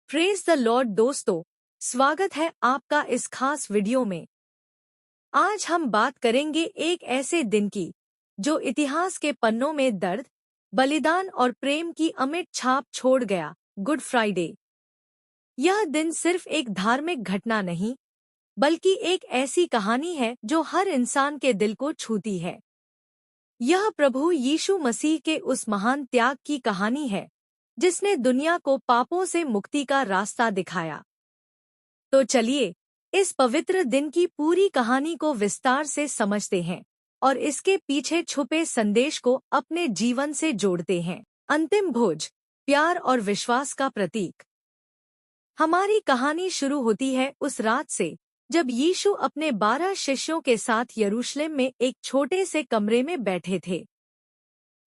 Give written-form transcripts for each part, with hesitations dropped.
Praise the Lord दोस्तों, स्वागत है आपका इस खास वीडियो में। आज हम बात करेंगे एक ऐसे दिन की जो इतिहास के पन्नों में दर्द, बलिदान और प्रेम की अमिट छाप छोड़ गया। Good Friday. यह दिन सिर्फ एक धार्मिक घटना नहीं, बल्कि एक ऐसी कहानी है जो हर इंसान के दिल को छूती है। यह प्रभु यीशु मसीह के उस महान त्याग की कहानी है जिसने दुनिया को पापों से मुक्ति का रास्ता दिखाया। तो चलिए इस पवित्र दिन की पूरी कहानी को विस्तार से समझते हैं और इसके पीछे छुपे संदेश को अपने जीवन से जोड़ते हैं। अंतिम भोज, प्यार और विश्वास का प्रतीक। हमारी कहानी शुरू होती है उस रात से जब यीशु अपने 12 शिष्यों के साथ यरूशलेम में एक छोटे से कमरे में बैठे थे।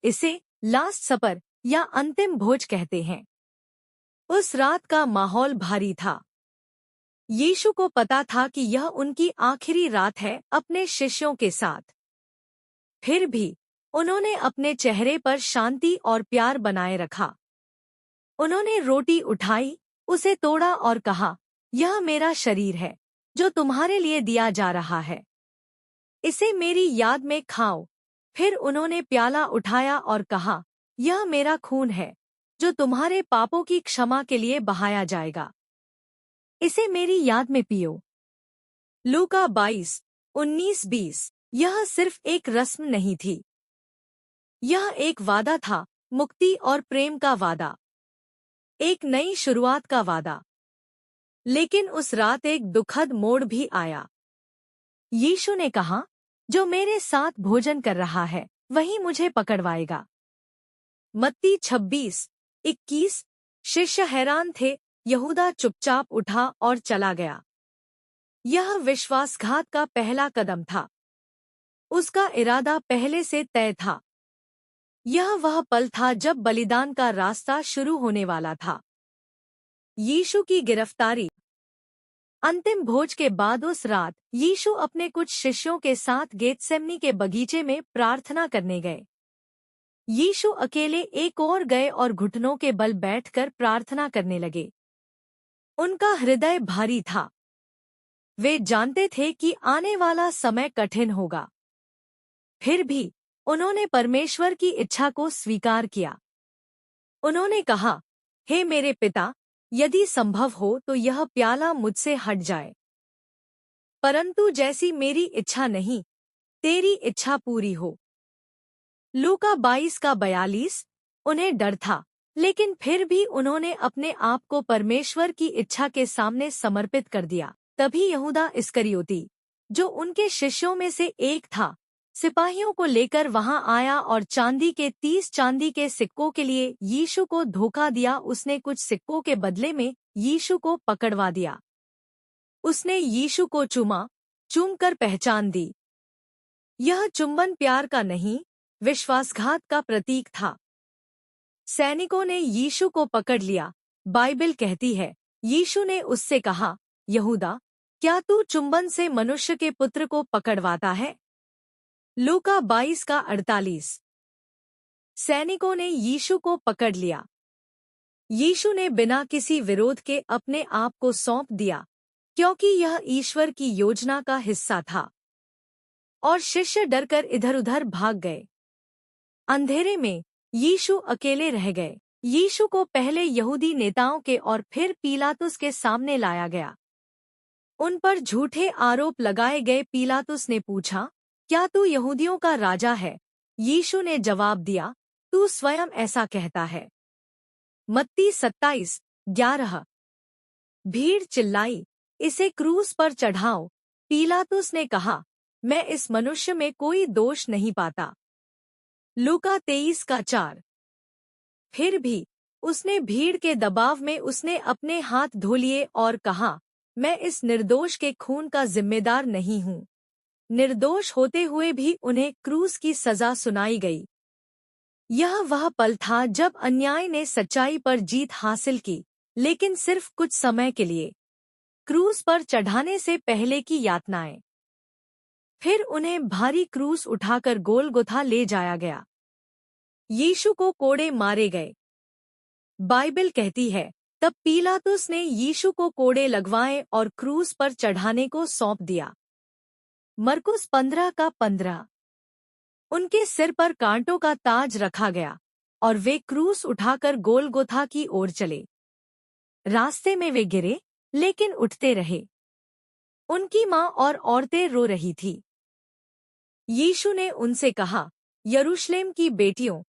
इसे लास्ट सपर या अंतिम भोज कहते हैं। उस रात का माहौल भारी था। यीशु को पता था कि यह उनकी आखिरी रात है अपने शिष्यों के साथ। फिर भी उन्होंने अपने चेहरे पर शांति और प्यार बनाए रखा। उन्होंने रोटी उठाई, उसे तोड़ा और कहा, यह मेरा शरीर है जो तुम्हारे लिए दिया जा रहा है। इसे मेरी याद में खाओ। फिर उन्होंने प्याला उठाया और कहा, यह मेरा खून है जो तुम्हारे पापों की क्षमा के लिए बहाया जाएगा। इसे मेरी याद में पियो। लूका 22:19-20। यह सिर्फ एक रस्म नहीं थी, यह एक वादा था, मुक्ति और प्रेम का वादा, एक नई शुरुआत का वादा। लेकिन उस रात एक दुखद मोड़ भी आया। यीशु ने कहा, जो मेरे साथ भोजन कर रहा है वही मुझे पकड़वाएगा। मत्ती 26:21। शिष्य हैरान थे, यहूदा चुपचाप उठा और चला गया। यह विश्वासघात का पहला कदम था। उसका इरादा पहले से तय था। यह वह पल था जब बलिदान का रास्ता शुरू होने वाला था। यीशु की गिरफ्तारी। अंतिम भोज के बाद उस रात यीशु अपने कुछ शिष्यों के साथ गेतसेमनी के बगीचे में प्रार्थना करने गए। यीशु अकेले एक ओर गए और घुटनों के बल बैठकर प्रार्थना करने लगे। उनका हृदय भारी था। वे जानते थे कि आने वाला समय कठिन होगा। फिर भी उन्होंने परमेश्वर की इच्छा को स्वीकार किया। उन्होंने कहा, हे मेरे पिता, यदि संभव हो तो यह प्याला मुझसे हट जाए, परंतु जैसी मेरी इच्छा नहीं, तेरी इच्छा पूरी हो। लूका 22:42। उन्हें डर था, लेकिन फिर भी उन्होंने अपने आप को परमेश्वर की इच्छा के सामने समर्पित कर दिया। तभी यहूदा इस्करियोती, जो उनके शिष्यों में से एक था, सिपाहियों को लेकर वहां आया और चांदी के 30 चांदी के सिक्कों के लिए यीशु को धोखा दिया। उसने कुछ सिक्कों के बदले में यीशु को पकड़वा दिया। उसने यीशु को चूमकर पहचान दी। यह चुंबन प्यार का नहीं, विश्वासघात का प्रतीक था। सैनिकों ने यीशु को पकड़ लिया। बाइबल कहती है, यीशु ने उससे कहा, यहूदा, क्या तू चुंबन से मनुष्य के पुत्र को पकड़वाता है? लूका 22:48। सैनिकों ने यीशु को पकड़ लिया। यीशु ने बिना किसी विरोध के अपने आप को सौंप दिया, क्योंकि यह ईश्वर की योजना का हिस्सा था। और शिष्य डरकर इधर-उधर भाग गए। अंधेरे में यीशु अकेले रह गए। यीशु को पहले यहूदी नेताओं के और फिर पीलातुस के सामने लाया गया। उन पर झूठे आरोप लगाए गए। पीलातुस ने पूछा, क्या तू यहूदियों का राजा है? यीशु ने जवाब दिया, तू स्वयं ऐसा कहता है। मत्ती 27:11। भीड़ चिल्लाई, इसे क्रूस पर चढ़ाओ। पीलातुस ने कहा, मैं इस मनुष्य में कोई दोष नहीं पाता। लूका 23:4। फिर भी उसने भीड़ के दबाव में उसने अपने हाथ धो लिए और कहा, मैं इस निर्दोष के खून का जिम्मेदार नहीं हूँ। निर्दोष होते हुए भी उन्हें क्रूस की सजा सुनाई गई। यह वह पल था जब अन्याय ने सच्चाई पर जीत हासिल की, लेकिन सिर्फ कुछ समय के लिए। क्रूस पर चढ़ाने से पहले की यातनाएं। फिर उन्हें भारी क्रूस उठाकर गोलगोथा ले जाया गया। यीशु को कोड़े मारे गए। बाइबल कहती है, तब पीलातुस ने यीशु को कोड़े लगवाए और क्रूस पर चढ़ाने को सौंप दिया। मरकुस 15:15। उनके सिर पर कांटों का ताज रखा गया और वे क्रूस उठाकर गोलगोथा की ओर चले। रास्ते में वे गिरे, लेकिन उठते रहे। उनकी माँ और औरतें रो रही थी। यीशु ने उनसे कहा, यरूशलेम की बेटियों,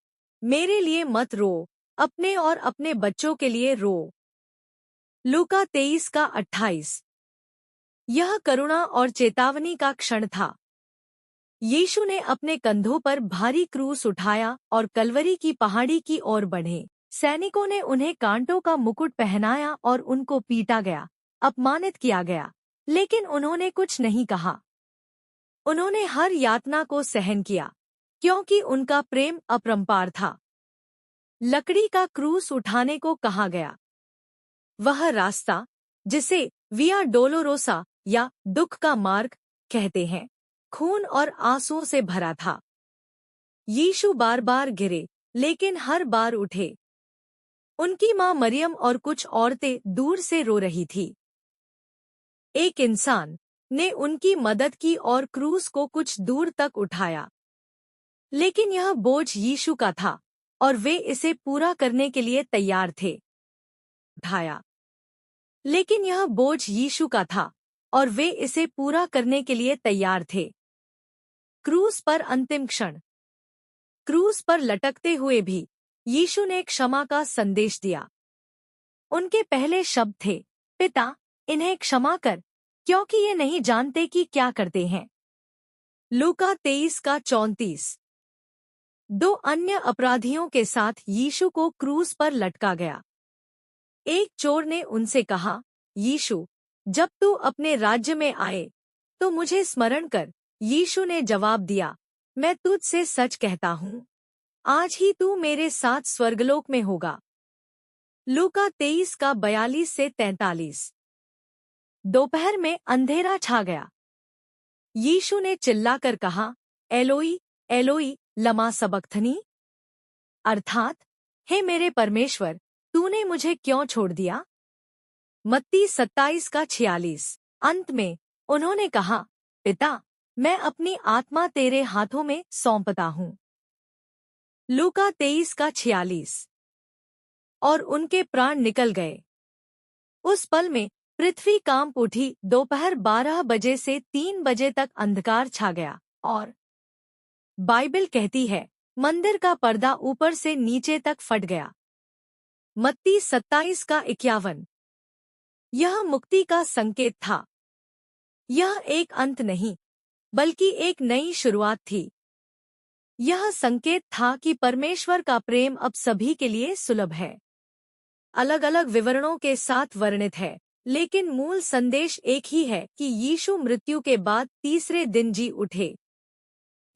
मेरे लिए मत रो, अपने और अपने बच्चों के लिए रो। लूका 23:28। यह करुणा और चेतावनी का क्षण था। यीशु ने अपने कंधों पर भारी क्रूस उठाया और कलवरी की पहाड़ी की ओर बढ़े। सैनिकों ने उन्हें कांटों का मुकुट पहनाया और उनको पीटा गया, अपमानित किया गया, लेकिन उन्होंने कुछ नहीं कहा। उन्होंने हर यातना को सहन किया, क्योंकि उनका प्रेम अपरंपार था। लकड़ी का क्रूस उठाने को कहा गया। वह रास्ता, जिसे विया डोलोरोसा या दुख का मार्ग कहते हैं, खून और आंसुओं से भरा था। यीशु बार बार गिरे, लेकिन हर बार उठे। उनकी मां मरियम और कुछ औरतें दूर से रो रही थी। एक इंसान ने उनकी मदद की और क्रूस को कुछ दूर तक उठाया। लेकिन यह बोझ यीशु का था और वे इसे पूरा करने के लिए तैयार थे। उठाया। लेकिन यह बोझ यीशु का था और वे इसे पूरा करने के लिए तैयार थे। क्रूस पर अंतिम क्षण। क्रूस पर लटकते हुए भी यीशु ने क्षमा का संदेश दिया। उनके पहले शब्द थे, पिता, इन्हें क्षमा कर, क्योंकि ये नहीं जानते कि क्या करते हैं। लूका 23:34। दो अन्य अपराधियों के साथ यीशु को क्रूस पर लटका गया। एक चोर ने उनसे कहा, यीशु, जब तू अपने राज्य में आए तो मुझे स्मरण कर। यीशु ने जवाब दिया, मैं तुझसे सच कहता हूँ, आज ही तू मेरे साथ स्वर्गलोक में होगा। लूका 23:42-43। दोपहर में अंधेरा छा गया। यीशु ने चिल्लाकर कहा, एलोई, एलोई, लमा सबक्थनी, अर्थात, हे मेरे परमेश्वर, तूने मुझे क्यों छोड़ दिया। मत्ती 27:46। अंत में उन्होंने कहा, पिता, मैं अपनी आत्मा तेरे हाथों में सौंपता हूँ। लूका 23:46। और उनके प्राण निकल गए। उस पल में पृथ्वी कांप उठी। दोपहर 12 बजे से 3 बजे तक अंधकार छा गया और बाइबल कहती है, मंदिर का पर्दा ऊपर से नीचे तक फट गया। मत्ती 27:51। यह मुक्ति का संकेत था। यह एक अंत नहीं, बल्कि एक नई शुरुआत थी। यह संकेत था कि परमेश्वर का प्रेम अब सभी के लिए सुलभ है। अलग अलग विवरणों के साथ वर्णित है, लेकिन मूल संदेश एक ही है कि यीशु मृत्यु के बाद तीसरे दिन जी उठे।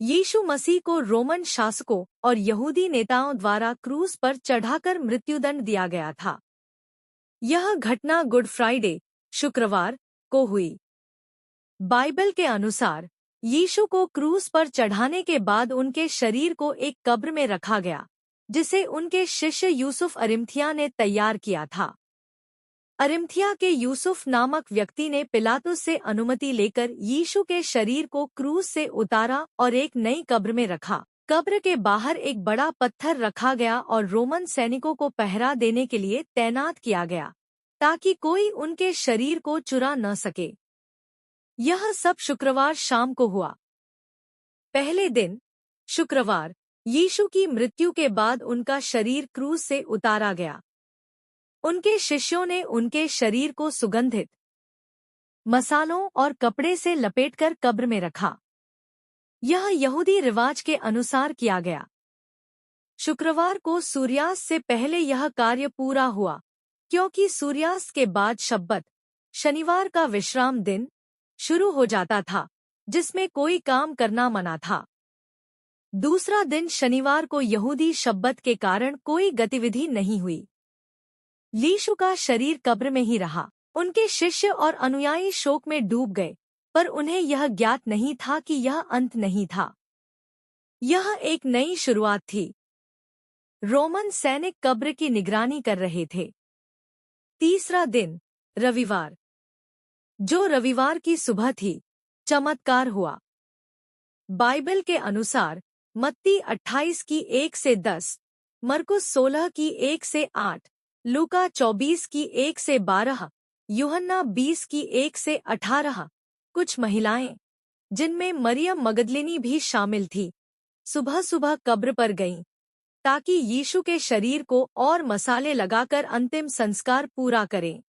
यीशु मसीह को रोमन शासकों और यहूदी नेताओं द्वारा क्रूस पर चढ़ाकर मृत्युदंड दिया गया था। यह घटना गुड फ्राइडे, शुक्रवार, को हुई। बाइबल के अनुसार यीशु को क्रूस पर चढ़ाने के बाद उनके शरीर को एक कब्र में रखा गया, जिसे उनके शिष्य यूसुफ अरिमथिया ने तैयार किया था। अरिमथिया के यूसुफ नामक व्यक्ति ने पिलातुस से अनुमति लेकर यीशु के शरीर को क्रूस से उतारा और एक नई कब्र में रखा। कब्र के बाहर एक बड़ा पत्थर रखा गया और रोमन सैनिकों को पहरा देने के लिए तैनात किया गया, ताकि कोई उनके शरीर को चुरा न सके। यह सब शुक्रवार शाम को हुआ। पहले दिन, शुक्रवार, यीशु की मृत्यु के बाद उनका शरीर क्रूस से उतारा गया। उनके शिष्यों ने उनके शरीर को सुगंधित मसालों और कपड़े से लपेटकर कब्र में रखा। यह यहूदी रिवाज के अनुसार किया गया। शुक्रवार को सूर्यास्त से पहले यह कार्य पूरा हुआ, क्योंकि सूर्यास्त के बाद शब्बत, शनिवार का विश्राम दिन, शुरू हो जाता था, जिसमें कोई काम करना मना था। दूसरा दिन शनिवार को यहूदी शब्बत के कारण कोई गतिविधि नहीं हुई। यीशु का शरीर कब्र में ही रहा। उनके शिष्य और अनुयायी शोक में डूब गए, पर उन्हें यह ज्ञात नहीं था कि यह अंत नहीं था। यह एक नई शुरुआत थी। रोमन सैनिक कब्र की निगरानी कर रहे थे। तीसरा दिन रविवार। जो रविवार की सुबह थी, चमत्कार हुआ। बाइबल के अनुसार मत्ती 28 की 1 से 10, मरकुस 16 की 1 से 8, लूका 24 की 1 से 12, यूहन्ना 20 की 1 से 18, कुछ महिलाएं, जिनमें मरियम मगदलिनी भी शामिल थी, सुबह सुबह कब्र पर गईं, ताकि यीशु के शरीर को और मसाले लगाकर अंतिम संस्कार पूरा करें।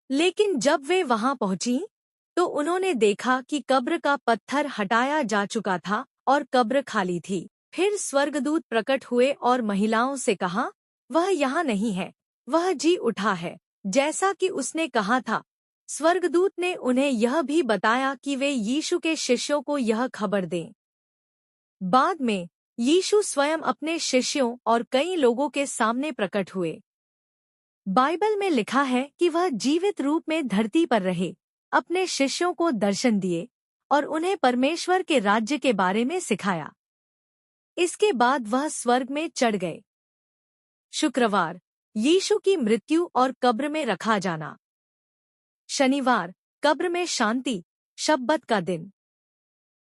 लेकिन जब वे वहां पहुंचीं, तो उन्होंने देखा कि कब्र का पत्थर हटाया जा चुका था और कब्र खाली थी। फिर स्वर्गदूत प्रकट हुए और महिलाओं से कहा, वह यहाँ नहीं है, वह जी उठा है, जैसा कि उसने कहा था। स्वर्गदूत ने उन्हें यह भी बताया कि वे यीशु के शिष्यों को यह खबर दें। बाद में यीशु स्वयं अपने शिष्यों और कई लोगों के सामने प्रकट हुए। बाइबल में लिखा है कि वह जीवित रूप में धरती पर रहे, अपने शिष्यों को दर्शन दिए और उन्हें परमेश्वर के राज्य के बारे में सिखाया। इसके बाद वह स्वर्ग में चढ़ गए। शुक्रवार, यीशु की मृत्यु और कब्र में रखा जाना। शनिवार, कब्र में शांति, शब्बत का दिन।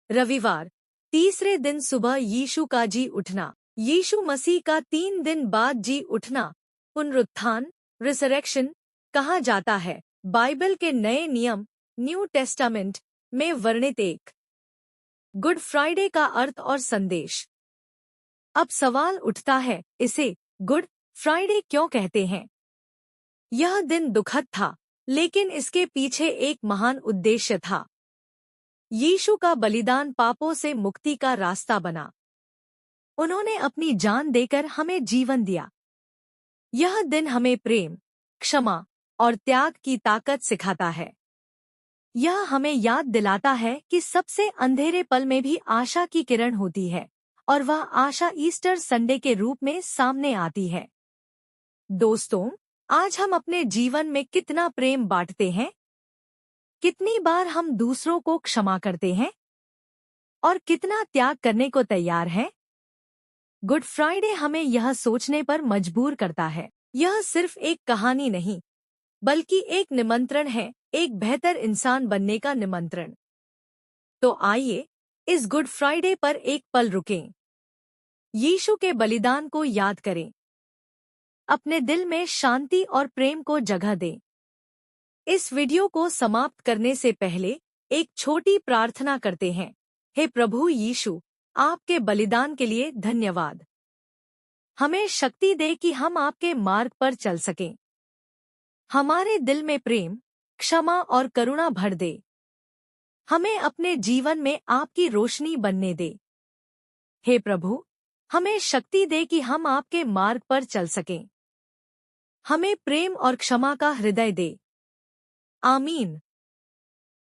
रविवार, तीसरे दिन सुबह यीशु का जी उठना। यीशु मसीह का 3 दिन बाद जी उठना, पुनरुत्थान, रिसरेक्शन कहा जाता है। बाइबल के नए नियम, न्यू टेस्टामेंट में वर्णित एक गुड फ्राइडे का अर्थ और संदेश। अब सवाल उठता है, इसे गुड फ्राइडे क्यों कहते हैं? यह दिन दुखद था, लेकिन इसके पीछे एक महान उद्देश्य था। यीशु का बलिदान पापों से मुक्ति का रास्ता बना। उन्होंने अपनी जान देकर हमें जीवन दिया। यह दिन हमें प्रेम, क्षमा और त्याग की ताकत सिखाता है। यह हमें याद दिलाता है कि सबसे अंधेरे पल में भी आशा की किरण होती है, और वह आशा ईस्टर संडे के रूप में सामने आती है। दोस्तों, आज हम अपने जीवन में कितना प्रेम बांटते हैं? कितनी बार हम दूसरों को क्षमा करते हैं? और कितना त्याग करने को तैयार हैं? गुड फ्राइडे हमें यह सोचने पर मजबूर करता है। यह सिर्फ एक कहानी नहीं, बल्कि एक निमंत्रण है, एक बेहतर इंसान बनने का निमंत्रण। तो आइए इस गुड फ्राइडे पर एक पल रुकें। यीशु के बलिदान को याद करें। अपने दिल में शांति और प्रेम को जगह दें। इस वीडियो को समाप्त करने से पहले एक छोटी प्रार्थना करते हैं। हे प्रभु यीशु, आपके बलिदान के लिए धन्यवाद। हमें शक्ति दे कि हम आपके मार्ग पर चल सकें। हमारे दिल में प्रेम, क्षमा और करुणा भर दे। हमें अपने जीवन में आपकी रोशनी बनने दे। हे प्रभु, हमें शक्ति दे कि हम आपके मार्ग पर चल सकें। हमें प्रेम और क्षमा का हृदय दे। आमीन।